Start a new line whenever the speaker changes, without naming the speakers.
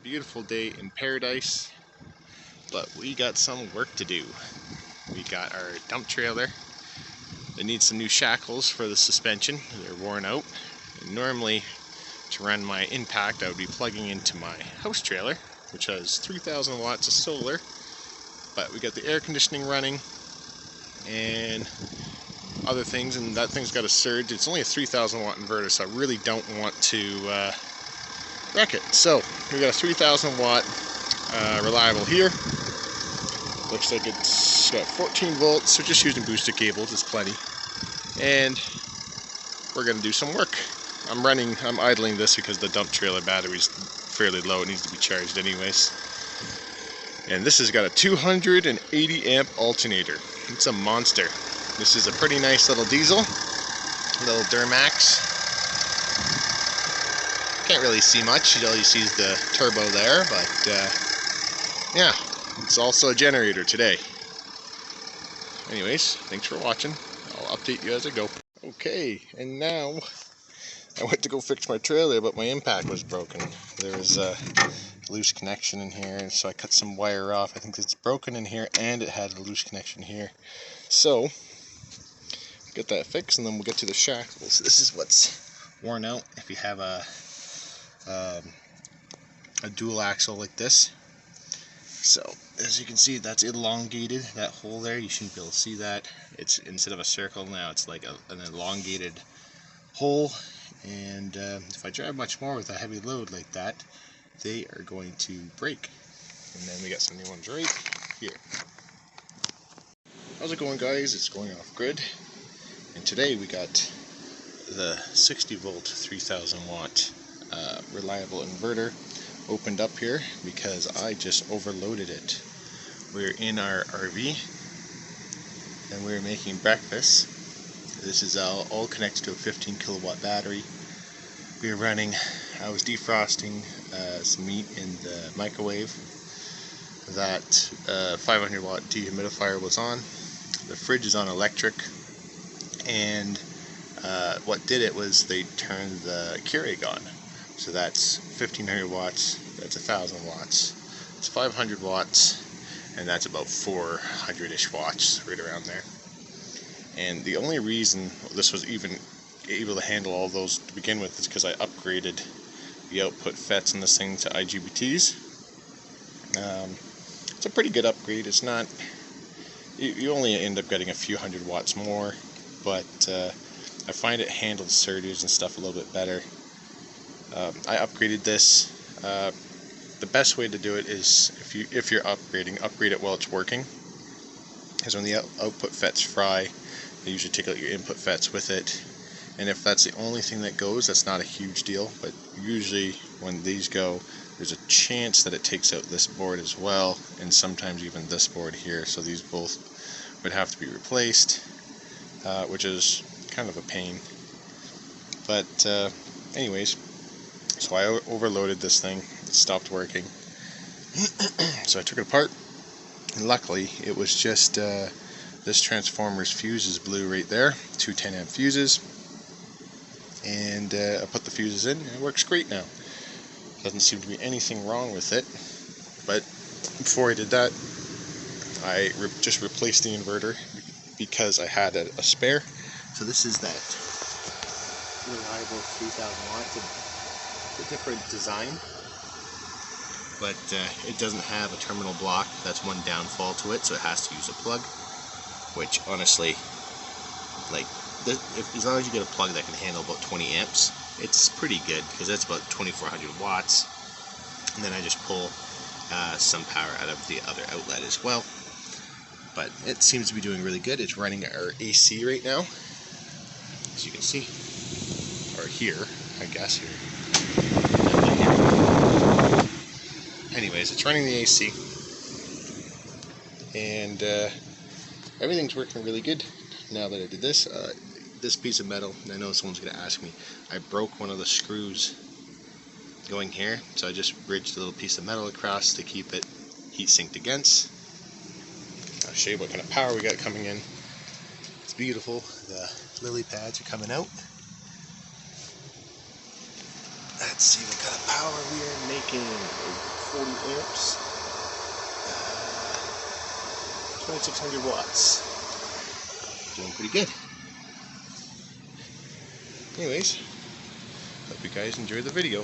beautiful day in paradise, but we got some work to do. We got our dump trailer. It needs some new shackles for the suspension. They're worn out. And normally, to run my impact, I would be plugging into my house trailer, which has 3,000 watts of solar. But we got the air conditioning running and other things, and that thing's got a surge. It's only a 3,000 watt inverter, so I really don't want to wreck it. So we got a 3,000 watt reliable here. Looks like it's got 14 volts, so just using booster cables is plenty. And we're gonna do some work. I'm idling this because the dump trailer battery's fairly low. It needs to be charged anyways. And this has got a 280 amp alternator. It's a monster. This is a pretty nice little diesel, little Duramax. Can't really see much. All you see is the turbo there, but yeah, it's also a generator today. Anyways, thanks for watching. I'll update you as I go. Okay, and now I went to go fix my trailer, but my impact was broken. There was a loose connection in here, and so I cut some wire off. I think it's broken in here, and it had a loose connection here. So get that fixed, and then we'll get to the shackles. This is what's worn out if you have a dual axle like this. So as you can see, that's elongated. That hole there, you shouldn't be able to see that. It's instead of a circle now, it's like an elongated hole. And if I drive much more with a heavy load like that, they are going to break. And then we got some new ones right here. How's it going, guys? It's going off grid. And today we got the 60 volt 3000 watt reliable inverter opened up here because I just overloaded it. We're in our RV and we're making breakfast. This is all connected to a 15 kilowatt battery. I was defrosting some meat in the microwave. That 500 watt dehumidifier was on. The fridge is on electric, and what did it was they turned the Keurig on. So that's 1500 watts, that's 1000 watts, it's 500 watts, and that's about 400-ish watts, right around there. And the only reason this was even able to handle all those to begin with is because I upgraded the output FETs in this thing to IGBTs. It's a pretty good upgrade. It's not, you only end up getting a few hundred watts more, but I find it handles surges and stuff a little bit better. I upgraded this. The best way to do it is if you're upgrading, upgrade it while it's working, because when the output FETs fry, they usually take out your input FETs with it. And if that's the only thing that goes, that's not a huge deal, but usually when these go, there's a chance that it takes out this board as well, and sometimes even this board here, so these both would have to be replaced, which is kind of a pain. But anyways, so I overloaded this thing, it stopped working, so I took it apart, and luckily it was just this transformer's fuses blew right there, two 10 amp fuses. And I put the fuses in, and it works great now. Doesn't seem to be anything wrong with it. But before I did that, I just replaced the inverter because I had a spare. So this is that reliable 3000 watts. It's a different design, but it doesn't have a terminal block. That's one downfall to it, so it has to use a plug, which honestly, like, as long as you get a plug that can handle about 20 amps, it's pretty good, because that's about 2400 watts. And then I just pull some power out of the other outlet as well. But it seems to be doing really good. It's running our AC right now, as you can see, or here, I guess here. Anyways, it's running the AC, and everything's working really good now that I did this. This piece of metal, and I know someone's going to ask me, I broke one of the screws going here, so I just bridged a little piece of metal across to keep it heat sinked against. I'll show you what kind of power we got coming in. It's beautiful. The lily pads are coming out. Let's see what kind of power we are making. Oops. 2600 watts. Doing pretty good. Anyways, hope you guys enjoyed the video.